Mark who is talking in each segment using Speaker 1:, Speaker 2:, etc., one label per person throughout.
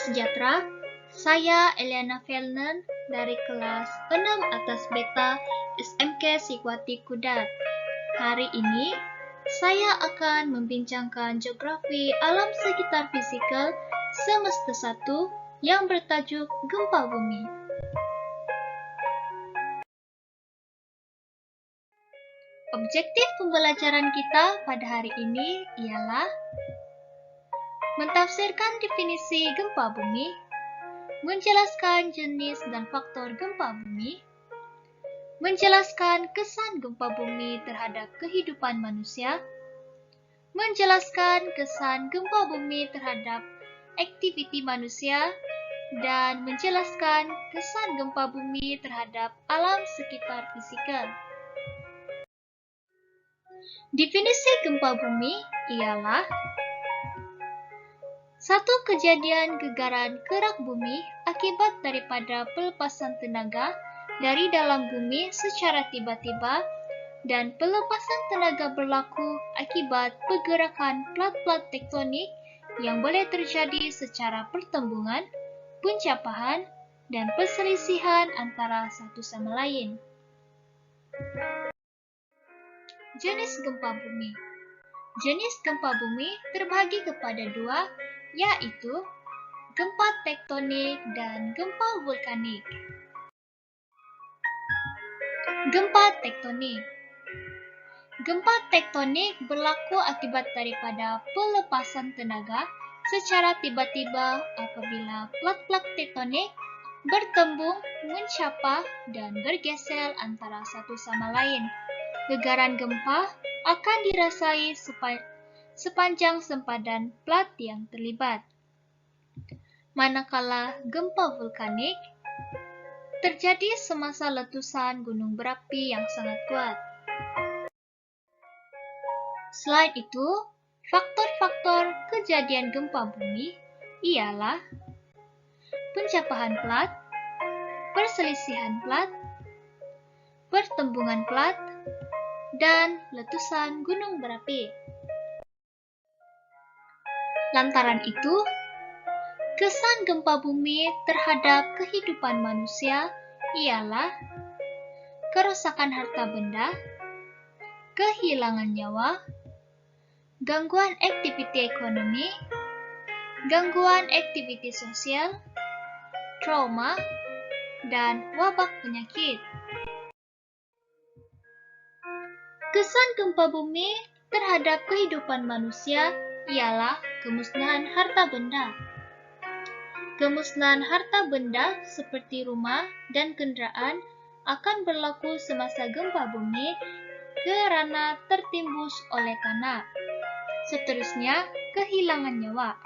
Speaker 1: sejahtera, saya Eliana Felnen dari kelas 6 atas beta SMK Sikwati Kudat. Hari ini, saya akan membincangkan geografi alam sekitar fisikal semester 1 yang bertajuk Gempa Bumi. Objektif pembelajaran kita pada hari ini ialah mentafsirkan definisi gempa bumi, menjelaskan jenis dan faktor gempa bumi, menjelaskan kesan gempa bumi terhadap kehidupan manusia, menjelaskan kesan gempa bumi terhadap aktiviti manusia, dan menjelaskan kesan gempa bumi terhadap alam sekitar fisikal. Definisi gempa bumi ialah satu kejadian gegaran kerak bumi akibat daripada pelepasan tenaga dari dalam bumi secara tiba-tiba dan pelepasan tenaga berlaku akibat pergerakan plat-plat tektonik yang boleh terjadi secara pertembungan, pencapahan, dan perselisihan antara satu sama lain. Jenis gempa bumi. Jenis gempa bumi terbagi kepada dua, yaitu gempa tektonik dan gempa vulkanik. Gempa tektonik. Gempa tektonik berlaku akibat daripada pelepasan tenaga secara tiba-tiba apabila plat-plat tektonik bertembung, mencapah, dan bergeser antara satu sama lain. Gegaran gempa akan dirasai sepanjang sempadan plat yang terlibat. Manakala gempa vulkanik terjadi semasa letusan gunung berapi yang sangat kuat. Selain itu, faktor-faktor kejadian gempa bumi ialah pencapahan plat, perselisihan plat, pertembungan plat, dan letusan gunung berapi. Lantaran itu, kesan gempa bumi terhadap kehidupan manusia ialah kerusakan harta benda, kehilangan nyawa, gangguan aktiviti ekonomi, gangguan aktiviti sosial, trauma, dan wabak penyakit. Kesan gempa bumi terhadap kehidupan manusia ialah kemusnahan harta benda. Kemusnahan harta benda seperti rumah dan kendaraan akan berlaku semasa gempa bumi kerana tertimbus oleh tanah. Seterusnya, kehilangan nyawa.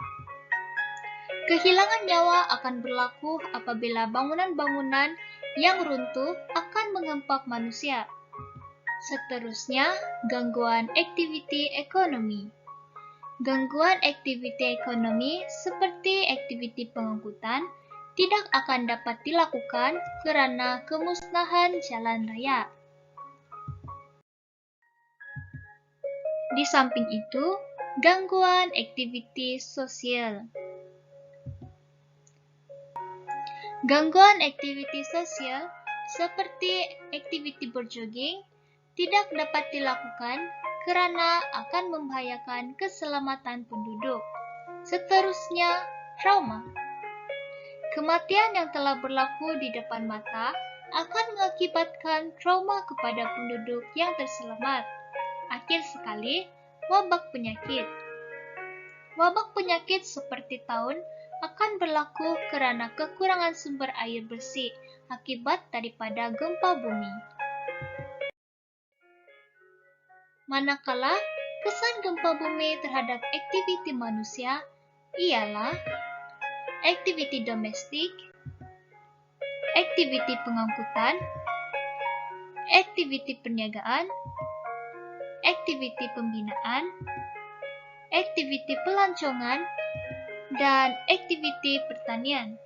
Speaker 1: Kehilangan nyawa akan berlaku apabila bangunan-bangunan yang runtuh akan mengempak manusia. Seterusnya, gangguan aktiviti ekonomi. Gangguan aktiviti ekonomi seperti aktiviti pengangkutan tidak akan dapat dilakukan kerana kemusnahan jalan raya. Di samping itu, gangguan aktiviti sosial. Gangguan aktiviti sosial seperti aktiviti berjoging tidak dapat dilakukan kerana akan membahayakan keselamatan penduduk. Seterusnya, trauma. Kematian yang telah berlaku di depan mata akan mengakibatkan trauma kepada penduduk yang terselamat. Akhir sekali, wabak penyakit. Wabak penyakit seperti taun akan berlaku kerana kekurangan sumber air bersih akibat daripada gempa bumi. Manakala kesan gempa bumi terhadap aktiviti manusia ialah aktiviti domestik, aktiviti pengangkutan, aktiviti perniagaan, aktiviti pembinaan, aktiviti pelancongan, dan aktiviti pertanian.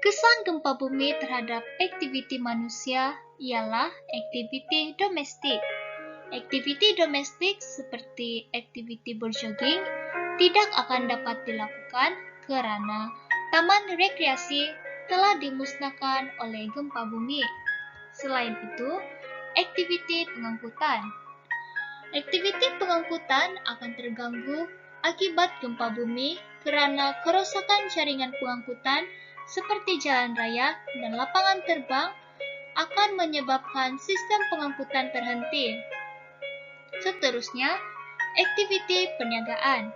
Speaker 1: Kesan gempa bumi terhadap aktiviti manusia ialah aktiviti domestik. Aktiviti domestik seperti aktiviti berjogging tidak akan dapat dilakukan karena taman rekreasi telah dimusnahkan oleh gempa bumi. Selain itu, aktiviti pengangkutan. Aktiviti pengangkutan akan terganggu akibat gempa bumi karena kerusakan jaringan pengangkutan seperti jalan raya dan lapangan terbang akan menyebabkan sistem pengangkutan terhenti. Seterusnya, aktiviti perniagaan.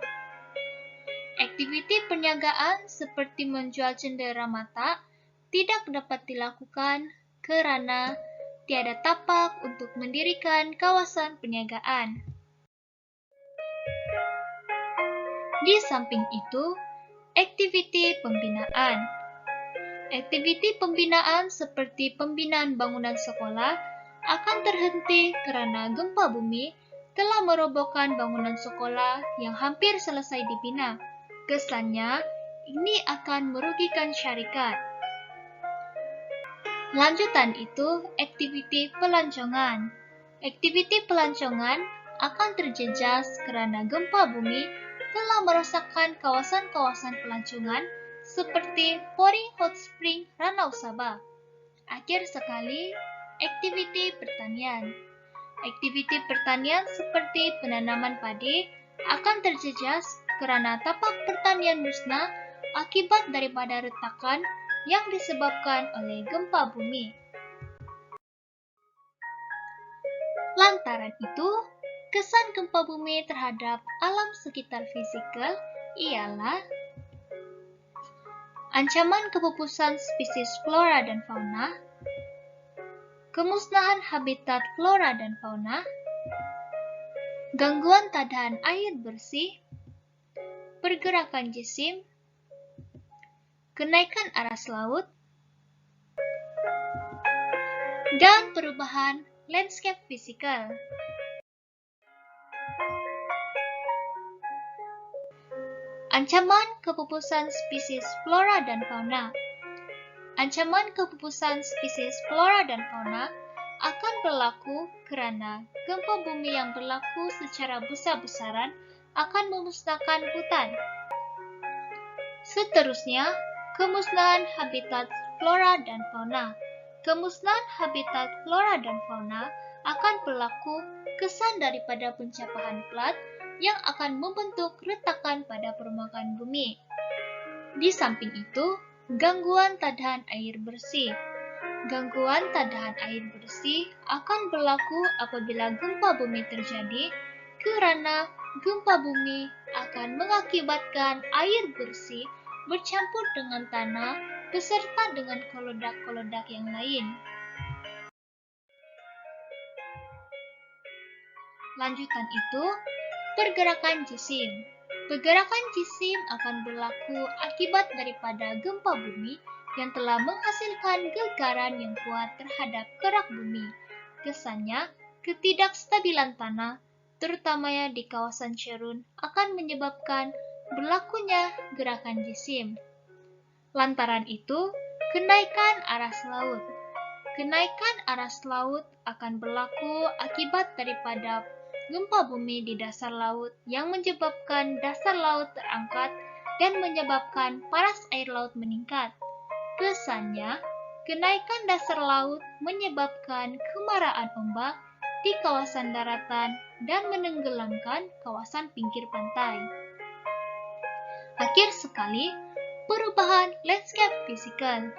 Speaker 1: Aktiviti perniagaan seperti menjual cendera mata tidak dapat dilakukan karena tiada tapak untuk mendirikan kawasan perniagaan. Di samping itu, aktiviti pembinaan. Aktiviti pembinaan seperti pembinaan bangunan sekolah akan terhenti karena gempa bumi telah merobohkan bangunan sekolah yang hampir selesai dibina. Kesannya, ini akan merugikan syarikat. Lanjutan itu, aktiviti pelancongan. Aktiviti pelancongan akan terjejas karena gempa bumi telah merosakkan kawasan-kawasan pelancongan seperti Pori Hot Spring Ranau Sabah. Akhir sekali, aktiviti pertanian. Aktiviti pertanian seperti penanaman padi akan terjejas karena tapak pertanian musnah akibat daripada retakan yang disebabkan oleh gempa bumi. Lantaran itu, kesan gempa bumi terhadap alam sekitar fisikal ialah ancaman kepupusan spesies flora dan fauna, kemusnahan habitat flora dan fauna, gangguan tadahan air bersih, pergerakan jisim, kenaikan aras laut, dan perubahan landscape fisikal. Ancaman kepupusan spesies flora dan fauna. Ancaman kepupusan spesies flora dan fauna akan berlaku karena gempa bumi yang berlaku secara besar-besaran akan memusnahkan hutan. Seterusnya, kemusnahan habitat flora dan fauna. Kemusnahan habitat flora dan fauna akan berlaku kesan daripada pencapahan plat yang akan membentuk retakan pada permukaan bumi. Di samping itu, gangguan tadahan air bersih. Gangguan tadahan air bersih akan berlaku apabila gempa bumi terjadi karena gempa bumi akan mengakibatkan air bersih bercampur dengan tanah beserta dengan kolodak-kolodak yang lain. Lanjutan itu, pergerakan jisim. Pergerakan jisim akan berlaku akibat daripada gempa bumi yang telah menghasilkan getaran yang kuat terhadap kerak bumi. Kesannya, ketidakstabilan tanah, terutamanya di kawasan cerun, akan menyebabkan berlakunya gerakan jisim. Lantaran itu, kenaikan aras laut. Kenaikan aras laut akan berlaku akibat daripada gempa bumi di dasar laut yang menyebabkan dasar laut terangkat dan menyebabkan paras air laut meningkat. Kesannya, kenaikan dasar laut menyebabkan kemarahan ombak di kawasan daratan dan menenggelamkan kawasan pinggir pantai. Akhir sekali, perubahan landscape fisikal.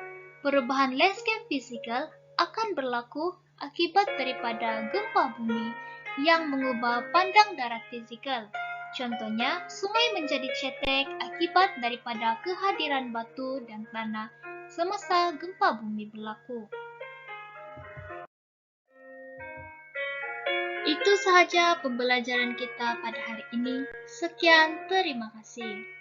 Speaker 1: Perubahan landscape fisikal akan berlaku akibat daripada gempa bumi yang mengubah pandang darat fisikal. Contohnya, sungai menjadi cetek akibat daripada kehadiran batu dan tanah semasa gempa bumi berlaku. Itu sahaja pembelajaran kita pada hari ini. Sekian, terima kasih.